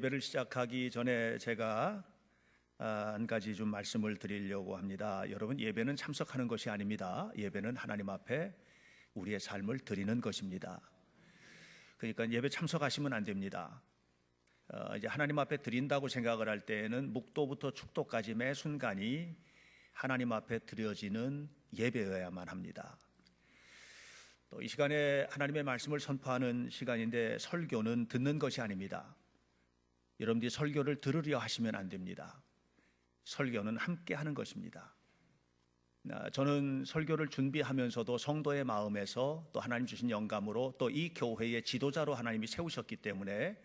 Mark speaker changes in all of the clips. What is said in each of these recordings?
Speaker 1: 예배를 시작하기 전에 제가 한 가지 좀 말씀을 드리려고 합니다. 여러분, 예배는 참석하는 것이 아닙니다. 예배는 하나님 앞에 우리의 삶을 드리는 것입니다. 그러니까 예배 참석하시면 안 됩니다. 이제 하나님 앞에 드린다고 생각을 할 때에는 묵도부터 축도까지 매 순간이 하나님 앞에 드려지는 예배여야만 합니다. 또 이 시간에 하나님의 말씀을 선포하는 시간인데, 설교는 듣는 것이 아닙니다. 여러분들이 설교를 들으려 하시면 안 됩니다. 설교는 함께 하는 것입니다. 저는 설교를 준비하면서도 성도의 마음에서 또 하나님 주신 영감으로 또 이 교회의 지도자로 하나님이 세우셨기 때문에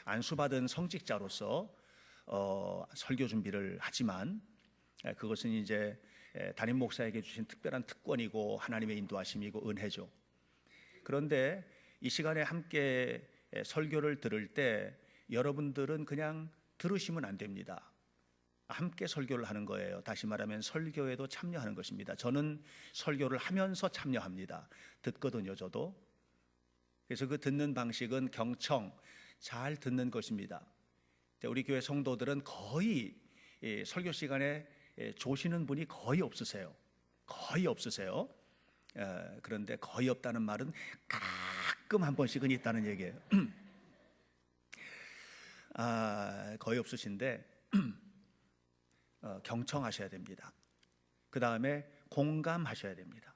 Speaker 1: 안수받은 성직자로서 설교 준비를 하지만, 그것은 이제 담임 목사에게 주신 특별한 특권이고 하나님의 인도하심이고 은혜죠. 그런데 이 시간에 함께 설교를 들을 때 여러분들은 그냥 들으시면 안 됩니다. 함께 설교를 하는 거예요. 다시 말하면 설교에도 참여하는 것입니다. 저는 설교를 하면서 참여합니다. 듣거든요, 저도. 그래서 그 듣는 방식은 경청, 잘 듣는 것입니다. 우리 교회 성도들은 거의 설교 시간에 조시는 분이 거의 없으세요. 거의 없으세요. 그런데 거의 없다는 말은 가끔 한 번씩은 있다는 얘기예요. 거의 없으신데 경청하셔야 됩니다. 그 다음에 공감하셔야 됩니다.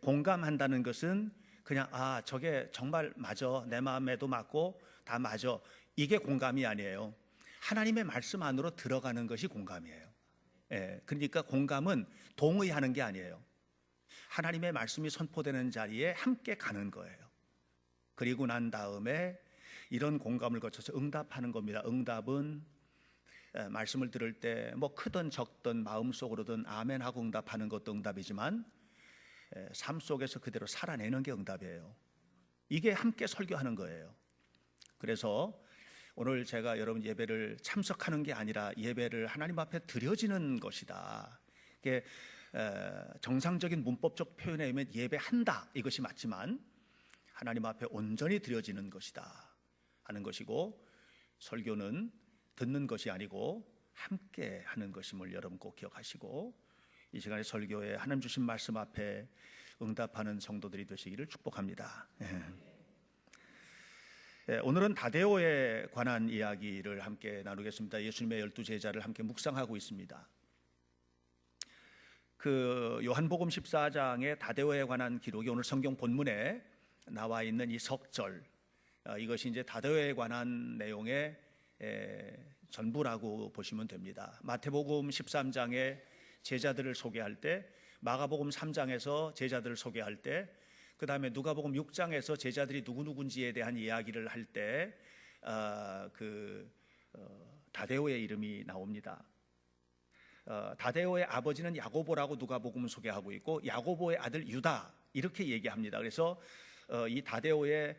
Speaker 1: 공감한다는 것은 그냥 저게 정말 맞아, 내 마음에도 맞고 다 맞아, 이게 공감이 아니에요. 하나님의 말씀 안으로 들어가는 것이 공감이에요. 그러니까 공감은 동의하는 게 아니에요. 하나님의 말씀이 선포되는 자리에 함께 가는 거예요. 그리고 난 다음에 이런 공감을 거쳐서 응답하는 겁니다. 응답은 말씀을 들을 때 뭐 크든 적든 마음속으로든 아멘하고 응답하는 것도 응답이지만, 삶 속에서 그대로 살아내는 게 응답이에요. 이게 함께 설교하는 거예요. 그래서 오늘 제가 여러분 예배를 참석하는 게 아니라 예배를 하나님 앞에 드려지는 것이다. 이게 정상적인 문법적 표현에 의하면 예배한다, 이것이 맞지만 하나님 앞에 온전히 드려지는 것이다 하는 것이고, 설교는 듣는 것이 아니고 함께 하는 것임을 여러분 꼭 기억하시고, 이 시간에 설교에 하나님 주신 말씀 앞에 응답하는 성도들이 되시기를 축복합니다. 오늘은 다데오에 관한 이야기를 함께 나누겠습니다. 예수님의 12 제자를 함께 묵상하고 있습니다. 그 요한복음 14장의 다데오에 관한 기록이 오늘 성경 본문에 나와 있는 이 석절, 이것이 이제 다데오에 관한 내용의 전부라고 보시면 됩니다. 마태복음 13장에 제자들을 소개할 때, 마가복음 3장에서 제자들을 소개할 때, 그 다음에 누가복음 6장에서 제자들이 누구누군지에 대한 이야기를 할 때 다데오의 이름이 나옵니다. 다데오의 아버지는 야고보라고 누가복음은 소개하고 있고, 야고보의 아들 유다, 이렇게 얘기합니다. 그래서 이 다데오의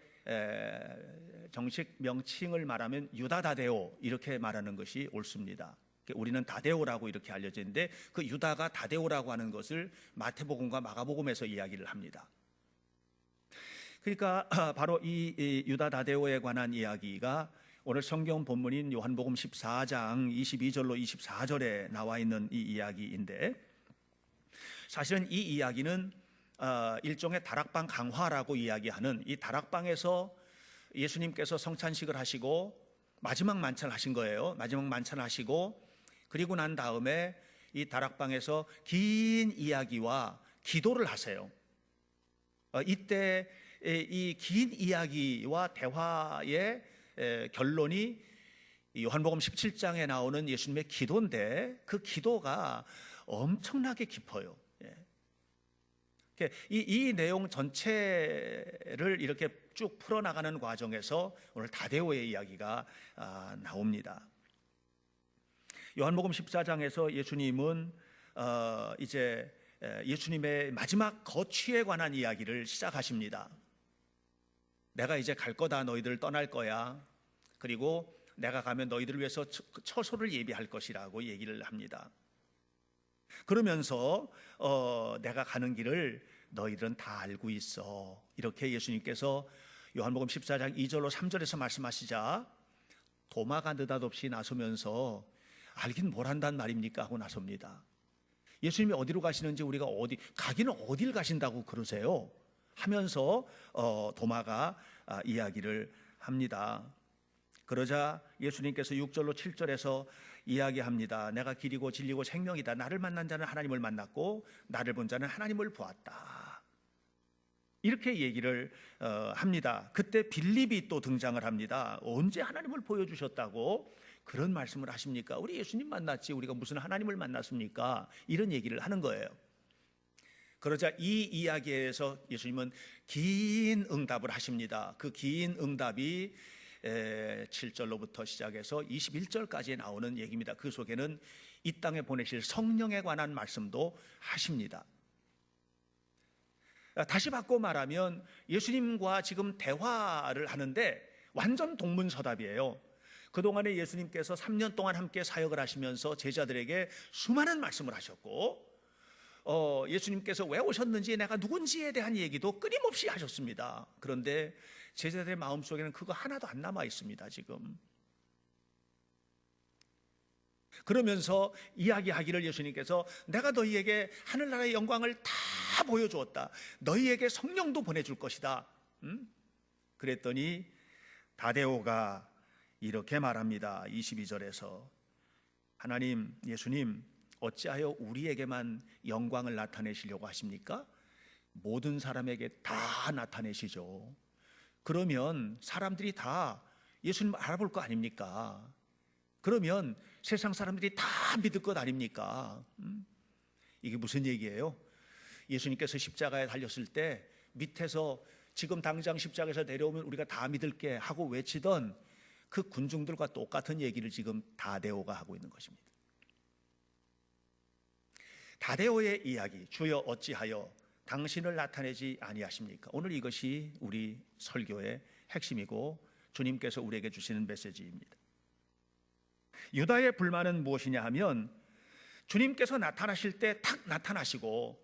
Speaker 1: 정식 명칭을 말하면 유다 다데오, 이렇게 말하는 것이 옳습니다. 우리는 다데오라고 이렇게 알려져 있는데, 그 유다가 다데오라고 하는 것을 마태복음과 마가복음에서 이야기를 합니다. 그러니까 바로 이 유다 다데오에 관한 이야기가 오늘 성경 본문인 요한복음 14장 22절로 24절에 나와 있는 이 이야기인데, 사실은 이 이야기는 일종의 다락방 강화라고 이야기하는, 이 다락방에서 예수님께서 성찬식을 하시고 마지막 만찬을 하신 거예요. 마지막 만찬을 하시고, 그리고 난 다음에 이 다락방에서 긴 이야기와 기도를 하세요. 이때 이 긴 이야기와 대화의 결론이 요한복음 17장에 나오는 예수님의 기도인데, 그 기도가 엄청나게 깊어요. 이 내용 전체를 이렇게 쭉 풀어나가는 과정에서 오늘 다데오의 이야기가 나옵니다. 요한복음 14장에서 예수님은 이제 예수님의 마지막 거취에 관한 이야기를 시작하십니다. 내가 이제 갈 거다, 너희들 떠날 거야. 그리고 내가 가면 너희들을 위해서 처소를 예비할 것이라고 얘기를 합니다. 그러면서 내가 가는 길을 너희들은 다 알고 있어, 이렇게 예수님께서 요한복음 14장 2절로 3절에서 말씀하시자, 도마가 느닷없이 나서면서 알긴 뭘 한단 말입니까 하고 나섭니다. 예수님이 어디로 가시는지 우리가 가기는 어딜 가신다고 그러세요 하면서 도마가 이야기를 합니다. 그러자 예수님께서 6절로 7절에서 이야기합니다. 내가 길이고 진리고 생명이다. 나를 만난 자는 하나님을 만났고 나를 본 자는 하나님을 보았다. 이렇게 얘기를 합니다. 그때 빌립이 또 등장을 합니다. 언제 하나님을 보여주셨다고 그런 말씀을 하십니까? 우리 예수님 만났지 우리가 무슨 하나님을 만났습니까? 이런 얘기를 하는 거예요. 그러자 이 이야기에서 예수님은 긴 응답을 하십니다. 그 긴 응답이 7절로부터 시작해서 21절까지 나오는 얘기입니다. 그 속에는 이 땅에 보내실 성령에 관한 말씀도 하십니다. 다시 바꿔 말하면 예수님과 지금 대화를 하는데 완전 동문서답이에요. 그동안에 예수님께서 3년 동안 함께 사역을 하시면서 제자들에게 수많은 말씀을 하셨고 예수님께서 왜 오셨는지 내가 누군지에 대한 얘기도 끊임없이 하셨습니다. 그런데 제자들의 마음속에는 그거 하나도 안 남아 있습니다. 지금 그러면서 이야기하기를 예수님께서 내가 너희에게 하늘나라의 영광을 다 보여주었다. 너희에게 성령도 보내줄 것이다. 그랬더니 다데오가 이렇게 말합니다. 22절에서 하나님, 예수님, 어찌하여 우리에게만 영광을 나타내시려고 하십니까? 모든 사람에게 다 나타내시죠. 그러면 사람들이 다 예수님 알아볼 거 아닙니까? 그러면 세상 사람들이 다 믿을 것 아닙니까? 이게 무슨 얘기예요? 예수님께서 십자가에 달렸을 때 밑에서 지금 당장 십자가에서 내려오면 우리가 다 믿을게 하고 외치던 그 군중들과 똑같은 얘기를 지금 다데오가 하고 있는 것입니다. 다데오의 이야기, 주여 어찌하여 당신을 나타내지 아니하십니까? 오늘 이것이 우리 설교의 핵심이고 주님께서 우리에게 주시는 메시지입니다. 유다의 불만은 무엇이냐 하면 주님께서 나타나실 때 탁 나타나시고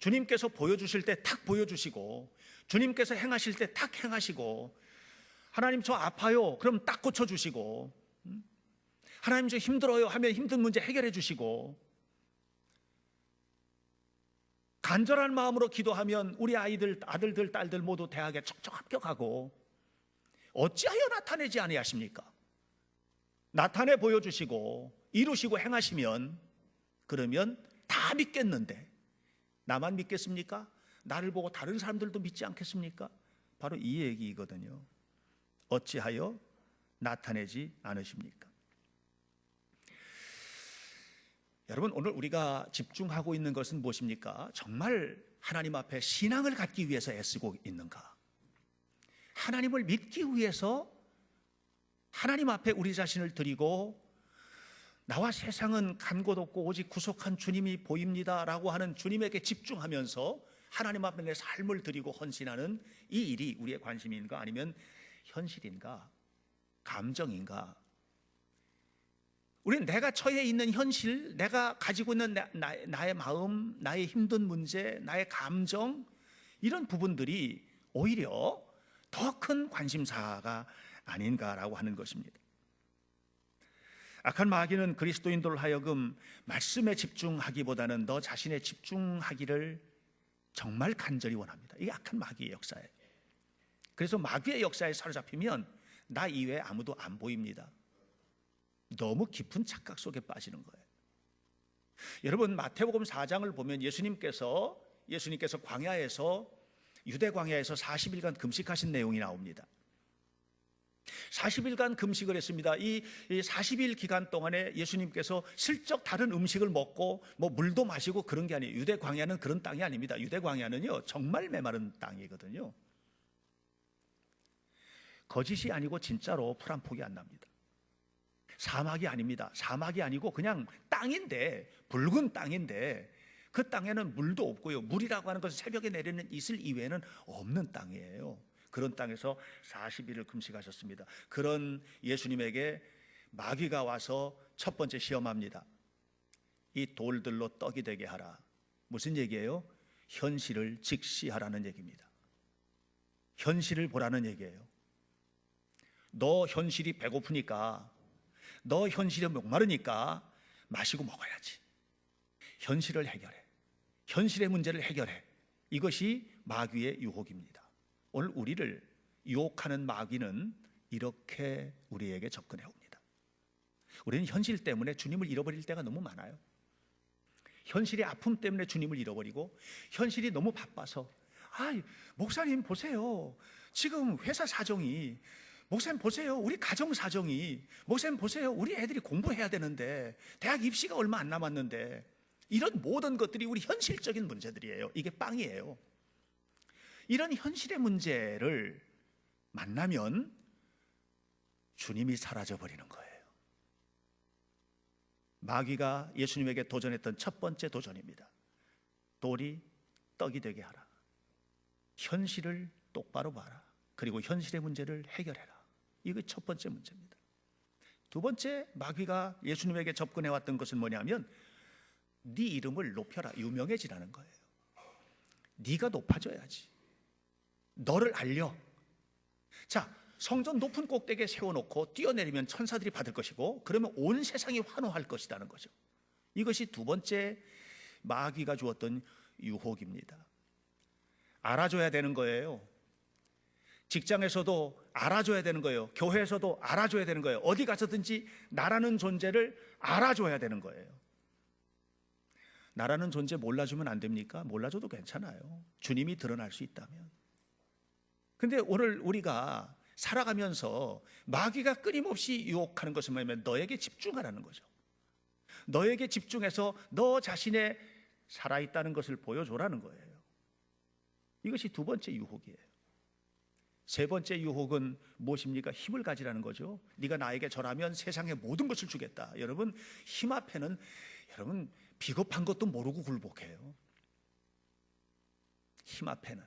Speaker 1: 주님께서 보여주실 때 탁 보여주시고 주님께서 행하실 때 탁 행하시고 하나님 저 아파요 그럼 딱 고쳐주시고 하나님 저 힘들어요 하면 힘든 문제 해결해 주시고 간절한 마음으로 기도하면 우리 아들들 딸들 모두 대학에 척척 합격하고 어찌하여 나타내지 아니하십니까? 나타내 보여주시고 이루시고 행하시면 그러면 다 믿겠는데 나만 믿겠습니까? 나를 보고 다른 사람들도 믿지 않겠습니까? 바로 이 얘기이거든요. 어찌하여 나타내지 않으십니까? 여러분 오늘 우리가 집중하고 있는 것은 무엇입니까? 정말 하나님 앞에 신앙을 갖기 위해서 애쓰고 있는가? 하나님을 믿기 위해서 하나님 앞에 우리 자신을 드리고 나와 세상은 간 곳 없고 오직 구속한 주님이 보입니다 라고 하는 주님에게 집중하면서 하나님 앞에 내 삶을 드리고 헌신하는 이 일이 우리의 관심인가 아니면 현실인가 감정인가? 우리는 내가 처해 있는 현실, 내가 가지고 있는 나의 마음, 나의 힘든 문제, 나의 감정 이런 부분들이 오히려 더 큰 관심사가 아닌가라고 하는 것입니다. 악한 마귀는 그리스도인들 하여금 말씀에 집중하기보다는 너 자신에 집중하기를 정말 간절히 원합니다. 이게 악한 마귀의 역사예요. 그래서 마귀의 역사에 사로잡히면 나 이외에 아무도 안 보입니다. 너무 깊은 착각 속에 빠지는 거예요. 여러분 마태복음 4장을 보면 예수님께서 광야에서 유대 광야에서 40일간 금식하신 내용이 나옵니다. 40일간 금식을 했습니다. 이 40일 기간 동안에 예수님께서 슬쩍 다른 음식을 먹고 뭐 물도 마시고 그런 게 아니에요. 유대 광야는 그런 땅이 아닙니다. 유대 광야는요 정말 메마른 땅이거든요. 거짓이 아니고 진짜로 풀 한 폭이 안 납니다. 사막이 아닙니다. 사막이 아니고 그냥 땅인데 붉은 땅인데 그 땅에는 물도 없고요. 물이라고 하는 것은 새벽에 내리는 이슬 이외에는 없는 땅이에요. 그런 땅에서 40일을 금식하셨습니다. 그런 예수님에게 마귀가 와서 첫 번째 시험합니다. 이 돌들로 떡이 되게 하라. 무슨 얘기예요? 현실을 직시하라는 얘기입니다. 현실을 보라는 얘기예요. 너 현실이 배고프니까 너 현실에 목마르니까 마시고 먹어야지. 현실을 해결해. 현실의 문제를 해결해. 이것이 마귀의 유혹입니다. 오늘 우리를 유혹하는 마귀는 이렇게 우리에게 접근해 옵니다. 우리는 현실 때문에 주님을 잃어버릴 때가 너무 많아요. 현실의 아픔 때문에 주님을 잃어버리고, 현실이 너무 바빠서 목사님 보세요, 지금 회사 사정이, 목사님 보세요, 우리 가정 사정이, 목사님 보세요, 우리 애들이 공부해야 되는데, 대학 입시가 얼마 안 남았는데, 이런 모든 것들이 우리 현실적인 문제들이에요. 이게 빵이에요. 이런 현실의 문제를 만나면 주님이 사라져버리는 거예요. 마귀가 예수님에게 도전했던 첫 번째 도전입니다. 돌이 떡이 되게 하라. 현실을 똑바로 봐라. 그리고 현실의 문제를 해결해라. 이게 첫 번째 문제입니다. 두 번째, 마귀가 예수님에게 접근해 왔던 것은 뭐냐면, 네 이름을 높여라, 유명해지라는 거예요. 네가 높아져야지. 너를 알려. 자, 성전 높은 꼭대기에 세워놓고 뛰어내리면 천사들이 받을 것이고, 그러면 온 세상이 환호할 것이라는 거죠. 이것이 두 번째 마귀가 주었던 유혹입니다. 알아줘야 되는 거예요. 직장에서도 알아줘야 되는 거예요. 교회에서도 알아줘야 되는 거예요. 어디 가서든지 나라는 존재를 알아줘야 되는 거예요. 나라는 존재 몰라주면 안 됩니까? 몰라줘도 괜찮아요. 주님이 드러날 수 있다면. 근데 오늘 우리가 살아가면서 마귀가 끊임없이 유혹하는 것은 뭐냐면, 너에게 집중하라는 거죠. 너에게 집중해서 너 자신의 살아있다는 것을 보여줘라는 거예요. 이것이 두 번째 유혹이에요. 세 번째 유혹은 무엇입니까? 힘을 가지라는 거죠. 네가 나에게 절하면 세상의 모든 것을 주겠다. 여러분, 힘 앞에는 여러분 비겁한 것도 모르고 굴복해요. 힘 앞에는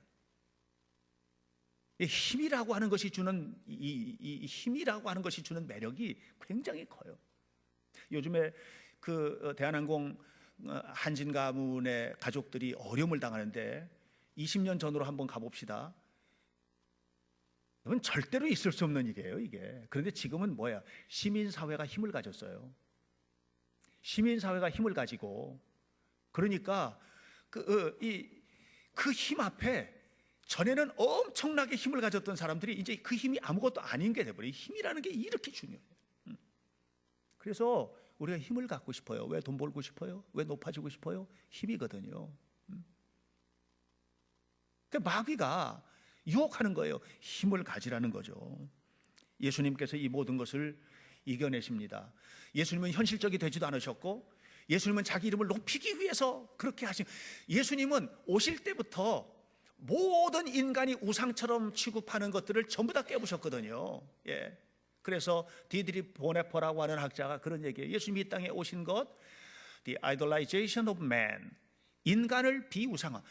Speaker 1: 이 힘이라고 하는 것이 주는 이 힘이라고 하는 것이 주는 매력이 굉장히 커요. 요즘에 그 대한항공 한진 가문의 가족들이 어려움을 당하는데, 20년 전으로 한번 가봅시다. 이건 절대로 있을 수 없는 일이에요, 이게. 그런데 지금은 뭐야? 시민사회가 힘을 가졌어요. 시민사회가 힘을 가지고, 그러니까 그 힘 앞에 전에는 엄청나게 힘을 가졌던 사람들이 이제 그 힘이 아무것도 아닌 게 돼버려요. 힘이라는 게 이렇게 중요해요. 그래서 우리가 힘을 갖고 싶어요. 왜 돈 벌고 싶어요? 왜 높아지고 싶어요? 힘이거든요. 그러니까 마귀가 유혹하는 거예요. 힘을 가지라는 거죠. 예수님께서 이 모든 것을 이겨내십니다. 예수님은 현실적이 되지도 않으셨고, 예수님은 자기 이름을 높이기 위해서 그렇게 하신, 예수님은 오실 때부터 모든 인간이 우상처럼 취급하는 것들을 전부 다 깨부셨거든요. 예. 그래서 디드리 보네퍼라고 하는 학자가 그런 얘기예요. 예수님이 이 땅에 오신 것, the idolization of man, 인간을 비우상화,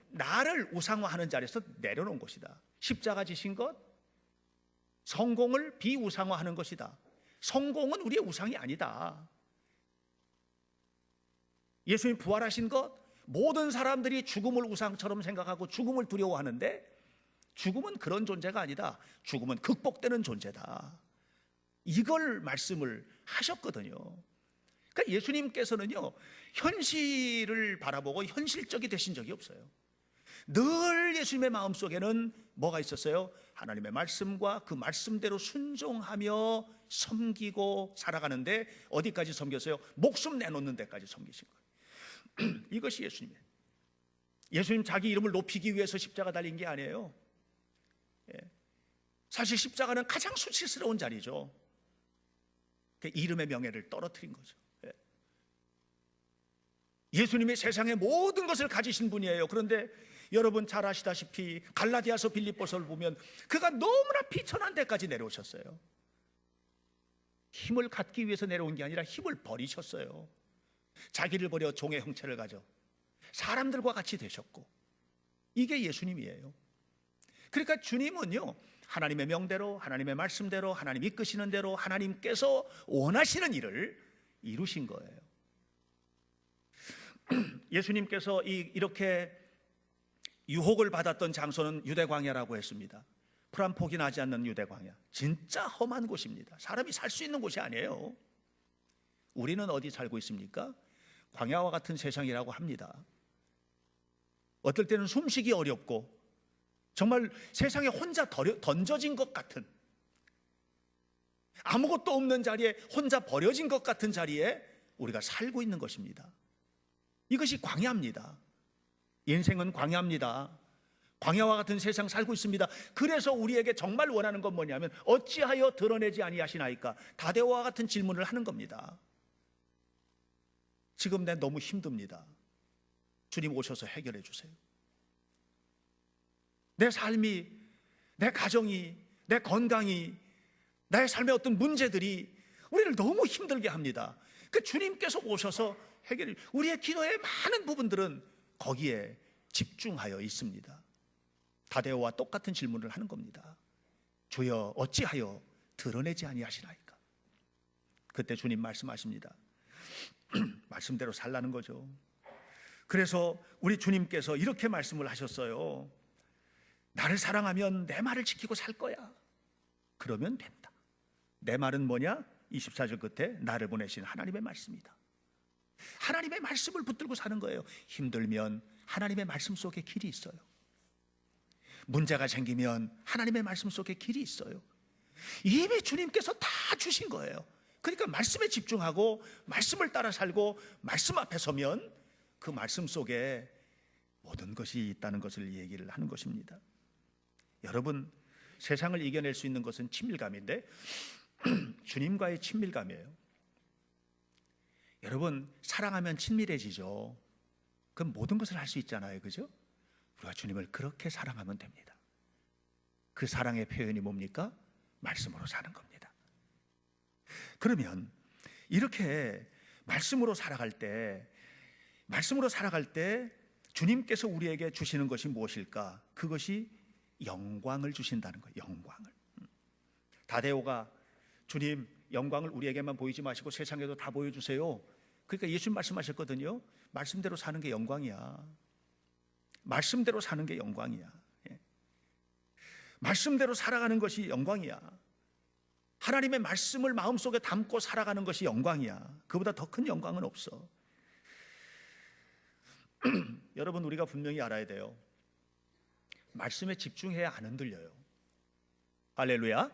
Speaker 1: 나를 우상화하는 자리에서 내려놓은 것이다. 십자가 지신 것, 성공을 비우상화하는 것이다. 성공은 우리의 우상이 아니다. 예수님 부활하신 것, 모든 사람들이 죽음을 우상처럼 생각하고 죽음을 두려워하는데, 죽음은 그런 존재가 아니다. 죽음은 극복되는 존재다. 이걸 말씀을 하셨거든요. 그러니까 예수님께서는요, 현실을 바라보고 현실적이 되신 적이 없어요. 늘 예수님의 마음속에는 뭐가 있었어요? 하나님의 말씀과 그 말씀대로 순종하며 섬기고 살아가는데, 어디까지 섬겼어요? 목숨 내놓는 데까지 섬기신 거예요. 이것이 예수님이에요. 예수님 자기 이름을 높이기 위해서 십자가 달린 게 아니에요. 사실 십자가는 가장 수치스러운 자리죠. 그 이름의 명예를 떨어뜨린 거죠. 예수님이 세상의 모든 것을 가지신 분이에요. 그런데 여러분 잘 아시다시피 갈라디아서 빌립보서를 보면 그가 너무나 비천한 데까지 내려오셨어요. 힘을 갖기 위해서 내려온 게 아니라 힘을 버리셨어요. 자기를 버려 종의 형체를 가져 사람들과 같이 되셨고, 이게 예수님이에요. 그러니까 주님은요, 하나님의 명대로, 하나님의 말씀대로, 하나님 이끄시는 대로 하나님께서 원하시는 일을 이루신 거예요. 예수님께서 이렇게 유혹을 받았던 장소는 유대 광야라고 했습니다. 풀 한 폭이 나지 않는 유대 광야, 진짜 험한 곳입니다. 사람이 살 수 있는 곳이 아니에요. 우리는 어디 살고 있습니까? 광야와 같은 세상이라고 합니다. 어떨 때는 숨쉬기 어렵고 정말 세상에 혼자 던져진 것 같은, 아무것도 없는 자리에 혼자 버려진 것 같은 자리에 우리가 살고 있는 것입니다. 이것이 광야입니다. 인생은 광야입니다. 광야와 같은 세상 살고 있습니다. 그래서 우리에게 정말 원하는 건 뭐냐면 어찌하여 드러내지 아니하시나이까? 다데오와 같은 질문을 하는 겁니다. 지금 내 너무 힘듭니다. 주님 오셔서 해결해 주세요. 내 삶이, 내 가정이, 내 건강이, 나의 삶의 어떤 문제들이 우리를 너무 힘들게 합니다. 그 주님께서 오셔서 해결해, 우리의 기도의 많은 부분들은 거기에 집중하여 있습니다. 다데오와 똑같은 질문을 하는 겁니다. 주여 어찌하여 드러내지 아니하시나이까? 그때 주님 말씀하십니다. 말씀대로 살라는 거죠. 그래서 우리 주님께서 이렇게 말씀을 하셨어요. 나를 사랑하면 내 말을 지키고 살 거야. 그러면 된다. 내 말은 뭐냐? 24절 끝에 나를 보내신 하나님의 말씀이다. 하나님의 말씀을 붙들고 사는 거예요. 힘들면 하나님의 말씀 속에 길이 있어요. 문제가 생기면 하나님의 말씀 속에 길이 있어요. 이미 주님께서 다 주신 거예요. 그러니까 말씀에 집중하고 말씀을 따라 살고 말씀 앞에 서면 그 말씀 속에 모든 것이 있다는 것을 얘기를 하는 것입니다. 여러분, 세상을 이겨낼 수 있는 것은 친밀감인데 주님과의 친밀감이에요. 여러분, 사랑하면 친밀해지죠. 그럼 모든 것을 할 수 있잖아요. 그죠? 우리가 주님을 그렇게 사랑하면 됩니다. 그 사랑의 표현이 뭡니까? 말씀으로 사는 겁니다. 그러면 이렇게 말씀으로 살아갈 때 주님께서 우리에게 주시는 것이 무엇일까? 그것이 영광을 주신다는 거예요. 영광을. 다데오가 주님, 영광을 우리에게만 보이지 마시고 세상에도 다 보여주세요. 그러니까 예수님 말씀하셨거든요. 말씀대로 사는 게 영광이야. 말씀대로 사는 게 영광이야. 말씀대로 살아가는 것이 영광이야. 하나님의 말씀을 마음속에 담고 살아가는 것이 영광이야. 그보다 더 큰 영광은 없어. 여러분, 우리가 분명히 알아야 돼요. 말씀에 집중해야 안 흔들려요. 할렐루야.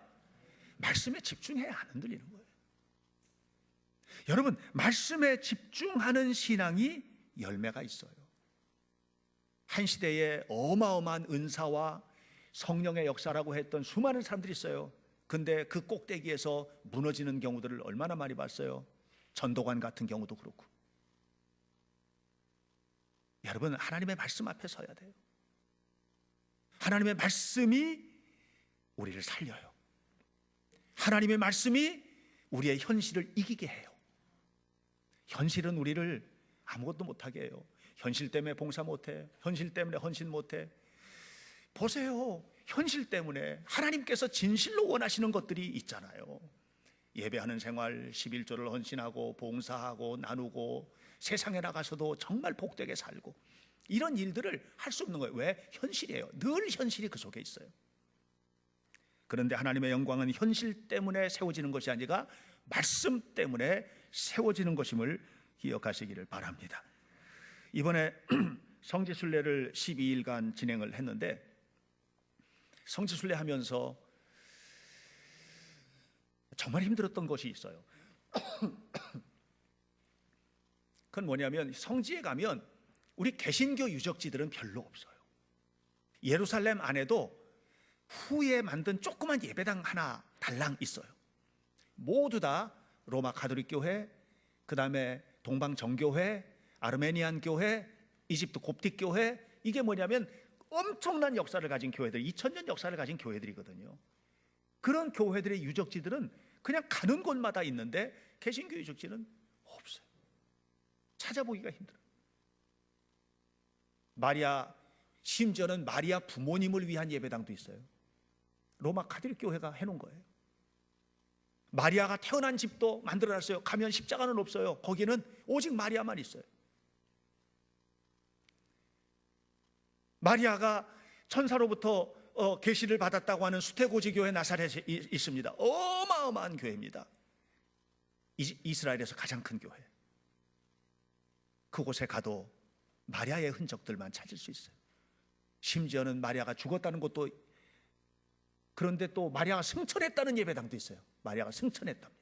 Speaker 1: 말씀에 집중해야 안 흔들리는 거예요. 여러분, 말씀에 집중하는 신앙이 열매가 있어요. 한 시대에 어마어마한 은사와 성령의 역사라고 했던 수많은 사람들이 있어요. 근데 그 꼭대기에서 무너지는 경우들을 얼마나 많이 봤어요. 전도관 같은 경우도 그렇고. 여러분, 하나님의 말씀 앞에 서야 돼요. 하나님의 말씀이 우리를 살려요. 하나님의 말씀이 우리의 현실을 이기게 해요. 현실은 우리를 아무것도 못하게 해요. 현실 때문에 봉사 못해. 현실 때문에 헌신 못해. 보세요. 현실 때문에 하나님께서 진실로 원하시는 것들이 있잖아요. 예배하는 생활, 11조를 헌신하고 봉사하고 나누고 세상에 나가서도 정말 복되게 살고 이런 일들을 할 수 없는 거예요. 왜? 현실이에요. 늘 현실이 그 속에 있어요. 그런데 하나님의 영광은 현실 때문에 세워지는 것이 아니라 말씀 때문에 세워지는 것임을 기억하시기를 바랍니다. 이번에 성지순례를 12일간 진행을 했는데 성지순례 하면서 정말 힘들었던 것이 있어요. 그건 뭐냐면 성지에 가면 우리 개신교 유적지들은 별로 없어요. 예루살렘 안에도 후에 만든 조그만 예배당 하나 달랑 있어요. 모두 다 로마 가톨릭 교회, 그 다음에 동방 정교회, 아르메니안 교회, 이집트 곱틱 교회, 이게 뭐냐면 엄청난 역사를 가진 교회들, 2000년 역사를 가진 교회들이거든요. 그런 교회들의 유적지들은 그냥 가는 곳마다 있는데 개신교 유적지는 없어요. 찾아보기가 힘들어요. 마리아, 심지어는 마리아 부모님을 위한 예배당도 있어요. 로마 가톨릭 교회가 해놓은 거예요. 마리아가 태어난 집도 만들어놨어요. 가면 십자가는 없어요. 거기는 오직 마리아만 있어요. 마리아가 천사로부터 계시를 받았다고 하는 수태고지 교회 나사렛에 있습니다. 어마어마한 교회입니다. 이스라엘에서 가장 큰 교회. 그곳에 가도 마리아의 흔적들만 찾을 수 있어요. 심지어는 마리아가 죽었다는 것도, 그런데 또 마리아가 승천했다는 예배당도 있어요. 마리아가 승천했답니다.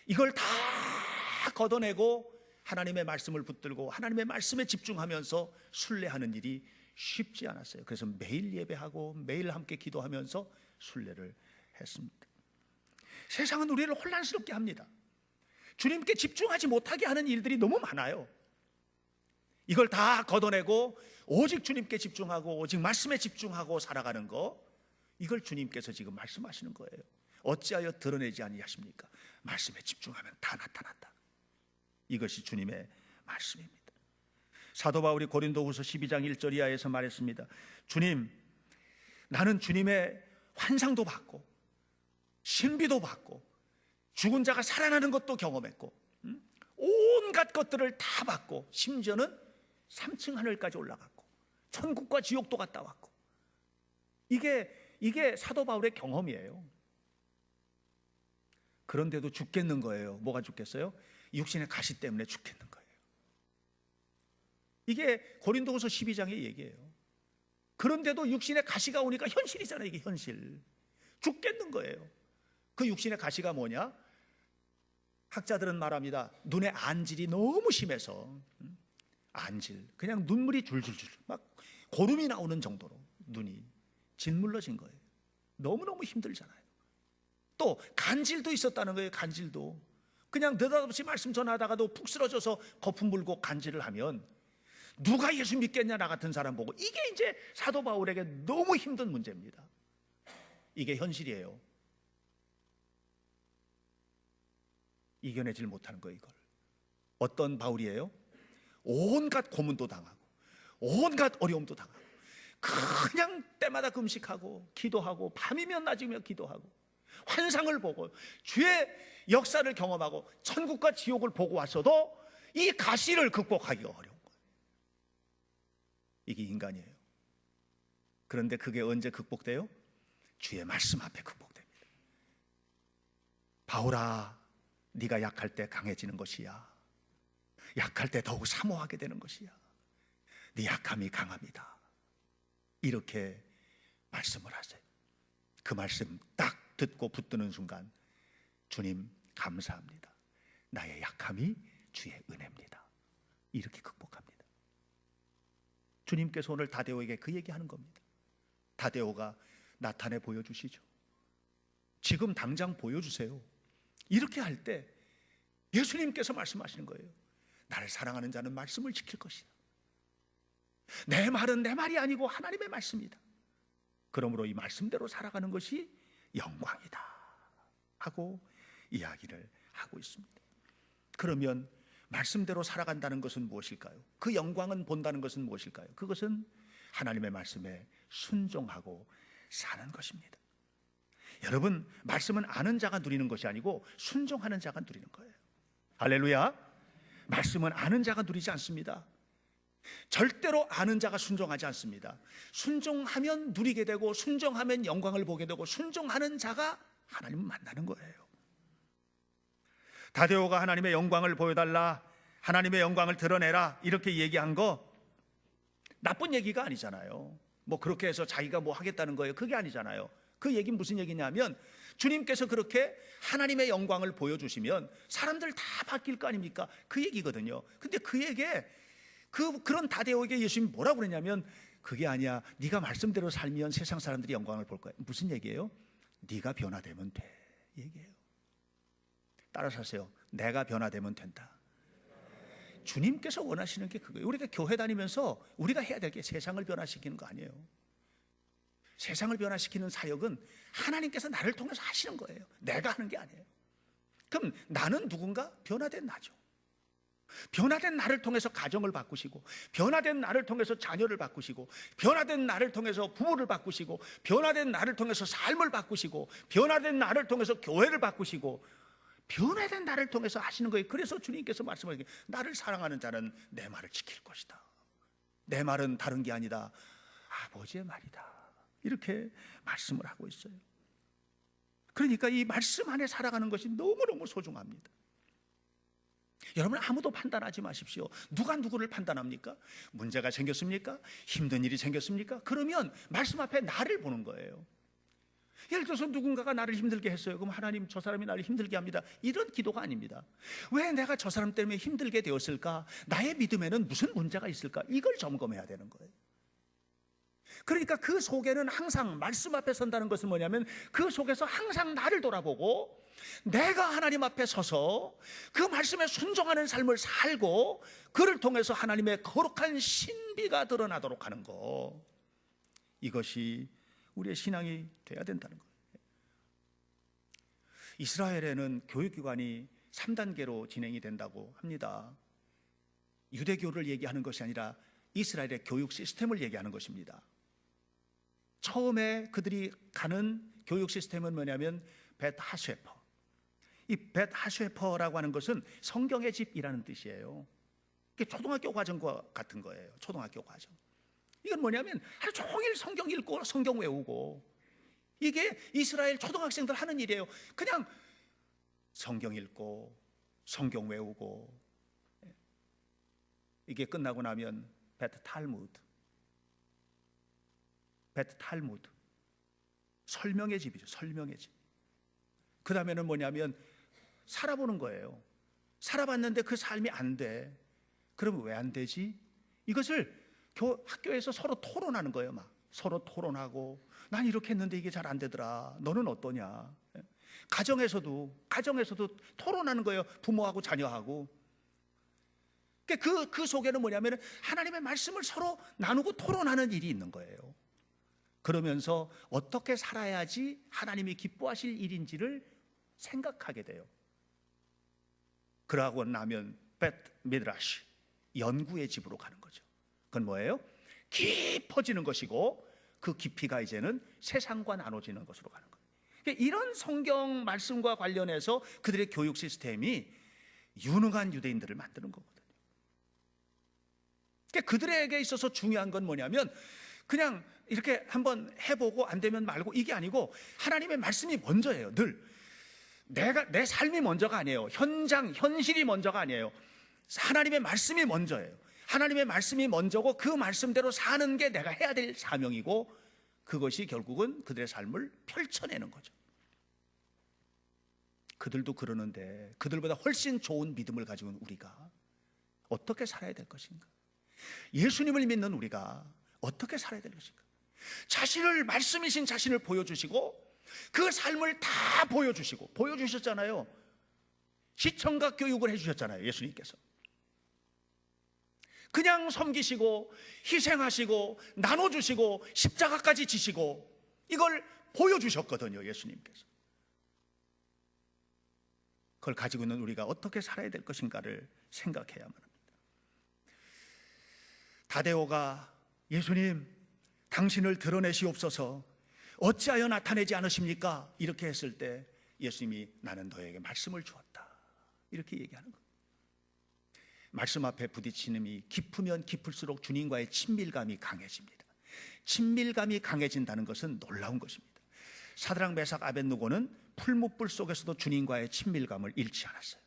Speaker 1: 이걸 다 걷어내고 하나님의 말씀을 붙들고 하나님의 말씀에 집중하면서 순례하는 일이 쉽지 않았어요. 그래서 매일 예배하고 매일 함께 기도하면서 순례를 했습니다. 세상은 우리를 혼란스럽게 합니다. 주님께 집중하지 못하게 하는 일들이 너무 많아요. 이걸 다 걷어내고 오직 주님께 집중하고 오직 말씀에 집중하고 살아가는 거, 이걸 주님께서 지금 말씀하시는 거예요. 어찌하여 드러내지 아니하십니까? 말씀에 집중하면 다 나타난다. 이것이 주님의 말씀입니다. 사도 바울이 고린도후서 12장 1절 이하에서 말했습니다. 주님, 나는 주님의 환상도 받고 신비도 받고 죽은 자가 살아나는 것도 경험했고 온갖 것들을 다 받고 심지어는 3층 하늘까지 올라갔고 천국과 지옥도 갔다 왔고, 이게 사도 바울의 경험이에요. 그런데도 죽겠는 거예요. 뭐가 죽겠어요? 육신의 가시 때문에 죽겠는 거예요. 이게 고린도후서 12장의 얘기예요. 그런데도 육신의 가시가 오니까 현실이잖아요. 이게 현실. 죽겠는 거예요. 그 육신의 가시가 뭐냐? 학자들은 말합니다. 눈의 안질이 너무 심해서, 안질, 그냥 눈물이 줄줄줄 막 고름이 나오는 정도로 눈이 짓물러진 거예요. 너무너무 힘들잖아요. 또 간질도 있었다는 거예요. 간질도 그냥 느닷없이 말씀 전하다가도 푹 쓰러져서 거품 불고 간질을 하면 누가 예수 믿겠냐, 나 같은 사람 보고. 이게 이제 사도 바울에게 너무 힘든 문제입니다. 이게 현실이에요. 이겨내질 못하는 거예요. 이걸 어떤 바울이에요? 온갖 고문도 당하고 온갖 어려움도 당하고 그냥 때마다 금식하고 기도하고 밤이면 낮이면 기도하고 환상을 보고 주의 역사를 경험하고 천국과 지옥을 보고 왔어도 이 가시를 극복하기가 어려운 거예요. 이게 인간이에요. 그런데 그게 언제 극복돼요? 주의 말씀 앞에 극복됩니다. 바울아, 네가 약할 때 강해지는 것이야. 약할 때 더욱 사모하게 되는 것이야. 네 약함이 강합니다. 이렇게 말씀을 하세요. 그 말씀 딱 듣고 붙드는 순간, 주님 감사합니다. 나의 약함이 주의 은혜입니다. 이렇게 극복합니다. 주님께서 오늘 다데오에게 그 얘기하는 겁니다. 다데오가 나타내 보여주시죠. 지금 당장 보여주세요. 이렇게 할 때 예수님께서 말씀하시는 거예요. 나를 사랑하는 자는 말씀을 지킬 것이다. 내 말은 내 말이 아니고 하나님의 말씀이다. 그러므로 이 말씀대로 살아가는 것이 영광이다 하고 이야기를 하고 있습니다. 그러면 말씀대로 살아간다는 것은 무엇일까요? 그 영광은 본다는 것은 무엇일까요? 그것은 하나님의 말씀에 순종하고 사는 것입니다. 여러분, 말씀은 아는 자가 누리는 것이 아니고 순종하는 자가 누리는 거예요. 할렐루야. 말씀은 아는 자가 누리지 않습니다. 절대로 아는 자가 순종하지 않습니다. 순종하면 누리게 되고 순종하면 영광을 보게 되고 순종하는 자가 하나님을 만나는 거예요. 다데오가 하나님의 영광을 보여달라, 하나님의 영광을 드러내라 이렇게 얘기한 거 나쁜 얘기가 아니잖아요. 뭐 그렇게 해서 자기가 뭐 하겠다는 거예요. 그게 아니잖아요. 그 얘기는 무슨 얘기냐면 주님께서 그렇게 하나님의 영광을 보여주시면 사람들 다 바뀔 거 아닙니까? 그 얘기거든요. 근데 그에게 그런 다데오에게 예수님이 뭐라고 그러냐면, 그게 아니야, 네가 말씀대로 살면 세상 사람들이 영광을 볼 거야. 무슨 얘기예요? 네가 변화되면 돼 얘기예요. 따라서 하세요. 내가 변화되면 된다. 주님께서 원하시는 게 그거예요. 우리가 교회 다니면서 우리가 해야 될 게 세상을 변화시키는 거 아니에요. 세상을 변화시키는 사역은 하나님께서 나를 통해서 하시는 거예요. 내가 하는 게 아니에요. 그럼 나는 누군가? 변화된 나죠. 변화된 나를 통해서 가정을 바꾸시고, 변화된 나를 통해서 자녀를 바꾸시고, 변화된 나를 통해서 부부를 바꾸시고, 변화된 나를 통해서 삶을 바꾸시고, 변화된 나를 통해서 교회를 바꾸시고, 변화된 나를 통해서 하시는 거예요. 그래서 주님께서 말씀하시는 게, 나를 사랑하는 자는 내 말을 지킬 것이다. 내 말은 다른 게 아니다. 아버지의 말이다. 이렇게 말씀을 하고 있어요. 그러니까 이 말씀 안에 살아가는 것이 너무너무 소중합니다. 여러분, 아무도 판단하지 마십시오. 누가 누구를 판단합니까? 문제가 생겼습니까? 힘든 일이 생겼습니까? 그러면 말씀 앞에 나를 보는 거예요. 예를 들어서 누군가가 나를 힘들게 했어요. 그럼 하나님, 저 사람이 나를 힘들게 합니다. 이런 기도가 아닙니다. 왜 내가 저 사람 때문에 힘들게 되었을까? 나의 믿음에는 무슨 문제가 있을까? 이걸 점검해야 되는 거예요. 그러니까 그 속에는 항상 말씀 앞에 선다는 것은 뭐냐면, 그 속에서 항상 나를 돌아보고 내가 하나님 앞에 서서 그 말씀에 순종하는 삶을 살고, 그를 통해서 하나님의 거룩한 신비가 드러나도록 하는 거, 이것이 우리의 신앙이 돼야 된다는 거예요. 이스라엘에는 교육기관이 3단계로 진행이 된다고 합니다. 유대교를 얘기하는 것이 아니라 이스라엘의 교육 시스템을 얘기하는 것입니다. 처음에 그들이 가는 교육 시스템은 뭐냐면 벳하쉐퍼. 이 벳하쉐퍼라고 하는 것은 성경의 집이라는 뜻이에요. 이게 초등학교 과정과 같은 거예요. 초등학교 과정. 이건 뭐냐면 하루 종일 성경 읽고 성경 외우고, 이게 이스라엘 초등학생들 하는 일이에요. 그냥 성경 읽고 성경 외우고, 이게 끝나고 나면 베트 탈무드, 설명의 집이죠. 설명의 집. 그 다음에는 뭐냐면 살아보는 거예요. 살아봤는데 그 삶이 안 돼. 그러면 왜 안 되지? 이것을 학교에서 서로 토론하는 거예요. 막 서로 토론하고, 난 이렇게 했는데 이게 잘 안 되더라. 너는 어떠냐? 가정에서도 토론하는 거예요. 부모하고 자녀하고. 그 속에는 뭐냐면 하나님의 말씀을 서로 나누고 토론하는 일이 있는 거예요. 그러면서 어떻게 살아야지 하나님이 기뻐하실 일인지를 생각하게 돼요. 그러고 나면 벳 미드라시, 연구의 집으로 가는 거죠. 그건 뭐예요? 깊어지는 것이고, 그 깊이가 이제는 세상과 나눠지는 것으로 가는 거예요. 그러니까 이런 성경 말씀과 관련해서 그들의 교육 시스템이 유능한 유대인들을 만드는 거거든요. 그러니까 그들에게 있어서 중요한 건 뭐냐면, 그냥 이렇게 한번 해보고 안 되면 말고, 이게 아니고 하나님의 말씀이 먼저예요. 늘 내 삶이 먼저가 아니에요. 현실이 먼저가 아니에요. 하나님의 말씀이 먼저예요. 하나님의 말씀이 먼저고, 그 말씀대로 사는 게 내가 해야 될 사명이고, 그것이 결국은 그들의 삶을 펼쳐내는 거죠. 그들도 그러는데 그들보다 훨씬 좋은 믿음을 가지고 있는 우리가 어떻게 살아야 될 것인가? 예수님을 믿는 우리가 어떻게 살아야 될 것인가? 자신을, 말씀이신 자신을 보여주시고, 그 삶을 다 보여주셨잖아요. 시청각 교육을 해주셨잖아요. 예수님께서 그냥 섬기시고 희생하시고 나눠주시고 십자가까지 지시고, 이걸 보여주셨거든요. 예수님께서. 그걸 가지고 있는 우리가 어떻게 살아야 될 것인가를 생각해야만 합니다. 다데오가 예수님, 당신을 드러내시옵소서, 어찌하여 나타내지 않으십니까? 이렇게 했을 때 예수님이 나는 너에게 말씀을 주었다, 이렇게 얘기하는 거예요. 말씀 앞에 부딪힘이 깊으면 깊을수록 주님과의 친밀감이 강해집니다. 친밀감이 강해진다는 것은 놀라운 것입니다. 사드락, 메삭, 아벳느고는 풀무불 속에서도 주님과의 친밀감을 잃지 않았어요.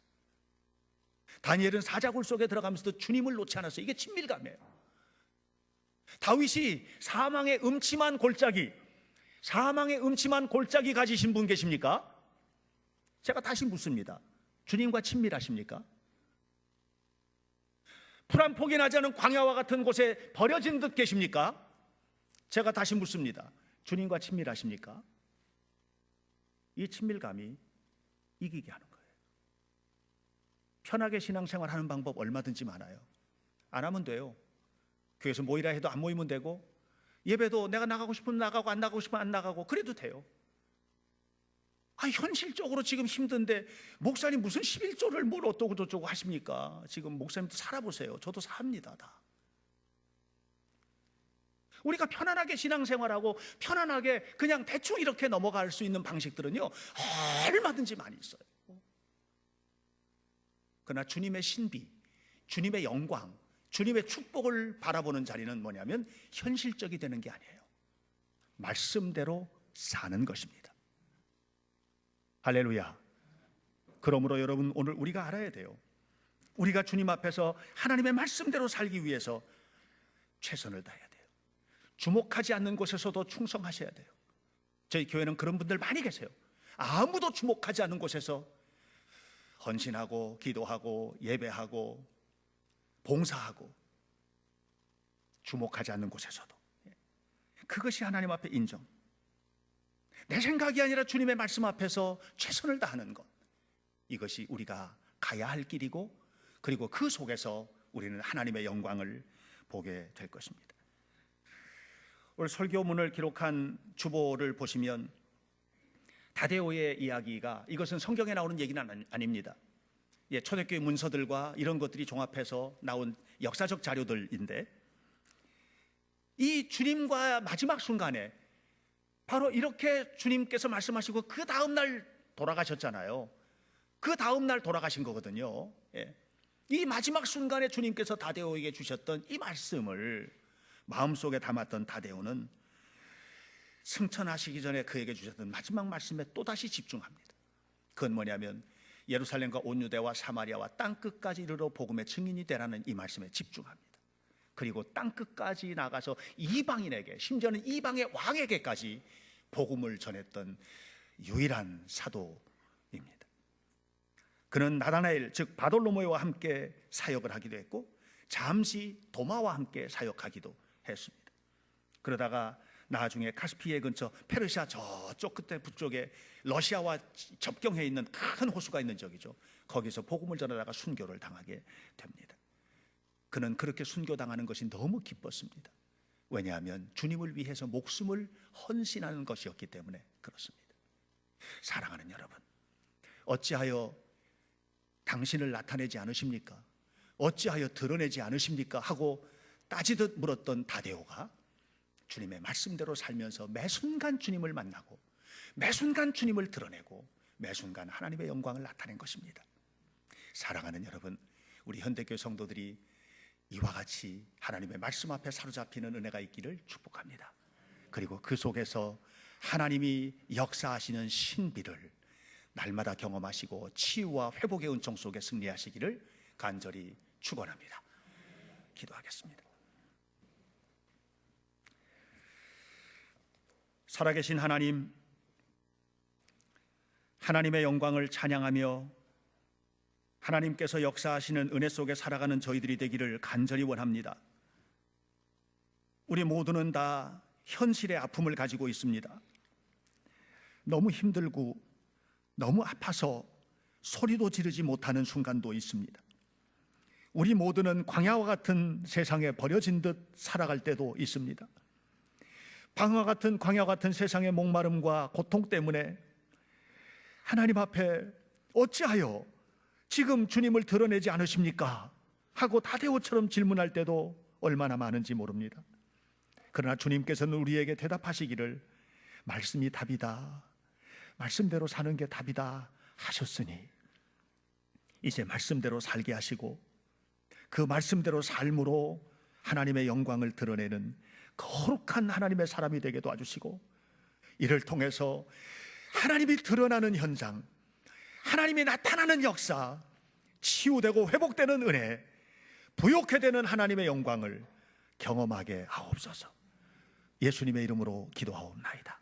Speaker 1: 다니엘은 사자굴 속에 들어가면서도 주님을 놓지 않았어요. 이게 친밀감이에요. 다윗이 사망의 음침한 골짜기 가지신 분 계십니까? 제가 다시 묻습니다. 주님과 친밀하십니까? 풀 한 폭이 나지 않은 광야와 같은 곳에 버려진 듯 계십니까? 제가 다시 묻습니다. 주님과 친밀하십니까? 이 친밀감이 이기게 하는 거예요. 편하게 신앙생활 하는 방법 얼마든지 많아요. 안 하면 돼요. 교회에서 모이라 해도 안 모이면 되고, 예배도 내가 나가고 싶으면 나가고 안 나가고 싶으면 안 나가고, 그래도 돼요. 현실적으로 지금 힘든데 목사님 무슨 11조를 뭘 어쩌고 저쩌고 하십니까? 지금 목사님도 살아보세요. 저도 삽니다. 다. 우리가 편안하게 신앙생활하고 편안하게 그냥 대충 이렇게 넘어갈 수 있는 방식들은요, 얼마든지 많이 있어요. 그러나 주님의 신비, 주님의 영광, 주님의 축복을 바라보는 자리는 뭐냐면 현실적이 되는 게 아니에요. 말씀대로 사는 것입니다. 할렐루야. 그러므로 여러분, 오늘 우리가 알아야 돼요. 우리가 주님 앞에서 하나님의 말씀대로 살기 위해서 최선을 다해야 돼요. 주목하지 않는 곳에서도 충성하셔야 돼요. 저희 교회는 그런 분들 많이 계세요. 아무도 주목하지 않는 곳에서 헌신하고 기도하고 예배하고 봉사하고, 주목하지 않는 곳에서도. 그것이 하나님 앞에 인정. 내 생각이 아니라 주님의 말씀 앞에서 최선을 다하는 것, 이것이 우리가 가야 할 길이고, 그리고 그 속에서 우리는 하나님의 영광을 보게 될 것입니다. 오늘 설교문을 기록한 주보를 보시면 다데오의 이야기가, 이것은 성경에 나오는 얘기는 아닙니다. 초대교회 문서들과 이런 것들이 종합해서 나온 역사적 자료들인데, 이 주님과 마지막 순간에 바로 이렇게 주님께서 말씀하시고 그 다음날 돌아가셨잖아요. 그 다음날 돌아가신 거거든요. 이 마지막 순간에 주님께서 다데오에게 주셨던 이 말씀을 마음속에 담았던 다데오는 승천하시기 전에 그에게 주셨던 마지막 말씀에 또다시 집중합니다. 그건 뭐냐면 예루살렘과 온 유대와 사마리아와 땅끝까지 이르러 복음의 증인이 되라는 이 말씀에 집중합니다. 그리고 땅끝까지 나가서 이방인에게, 심지어는 이방의 왕에게까지 복음을 전했던 유일한 사도입니다. 그는 나다나엘, 즉 바돌로모와 함께 사역을 하기도 했고, 잠시 도마와 함께 사역하기도 했습니다. 그러다가 나중에 카스피해 근처 페르시아 저쪽 끝에 북쪽에 러시아와 접경해 있는 큰 호수가 있는 적이죠. 거기서 복음을 전하다가 순교를 당하게 됩니다. 그는 그렇게 순교당하는 것이 너무 기뻤습니다. 왜냐하면 주님을 위해서 목숨을 헌신하는 것이었기 때문에 그렇습니다. 사랑하는 여러분, 어찌하여 당신을 나타내지 않으십니까? 어찌하여 드러내지 않으십니까? 하고 따지듯 물었던 다데오가 주님의 말씀대로 살면서 매순간 주님을 만나고, 매순간 주님을 드러내고, 매순간 하나님의 영광을 나타낸 것입니다. 사랑하는 여러분, 우리 현대교회 성도들이 이와 같이 하나님의 말씀 앞에 사로잡히는 은혜가 있기를 축복합니다. 그리고 그 속에서 하나님이 역사하시는 신비를 날마다 경험하시고 치유와 회복의 은총 속에 승리하시기를 간절히 축원합니다. 기도하겠습니다. 살아계신 하나님, 하나님의 영광을 찬양하며 하나님께서 역사하시는 은혜 속에 살아가는 저희들이 되기를 간절히 원합니다. 우리 모두는 다 현실의 아픔을 가지고 있습니다. 너무 힘들고 너무 아파서 소리도 지르지 못하는 순간도 있습니다. 우리 모두는 광야와 같은 세상에 버려진 듯 살아갈 때도 있습니다. 방화 같은 광야 같은 세상의 목마름과 고통 때문에 하나님 앞에 어찌하여 지금 주님을 드러내지 않으십니까? 하고 다데오처럼 질문할 때도 얼마나 많은지 모릅니다. 그러나 주님께서는 우리에게 대답하시기를 말씀이 답이다, 말씀대로 사는 게 답이다 하셨으니 이제 말씀대로 살게 하시고 그 말씀대로 삶으로 하나님의 영광을 드러내는 거룩한 하나님의 사람이 되게 도와주시고, 이를 통해서 하나님이 드러나는 현장, 하나님이 나타나는 역사, 치유되고 회복되는 은혜, 부욕해 되는 하나님의 영광을 경험하게 하옵소서. 예수님의 이름으로 기도하옵나이다.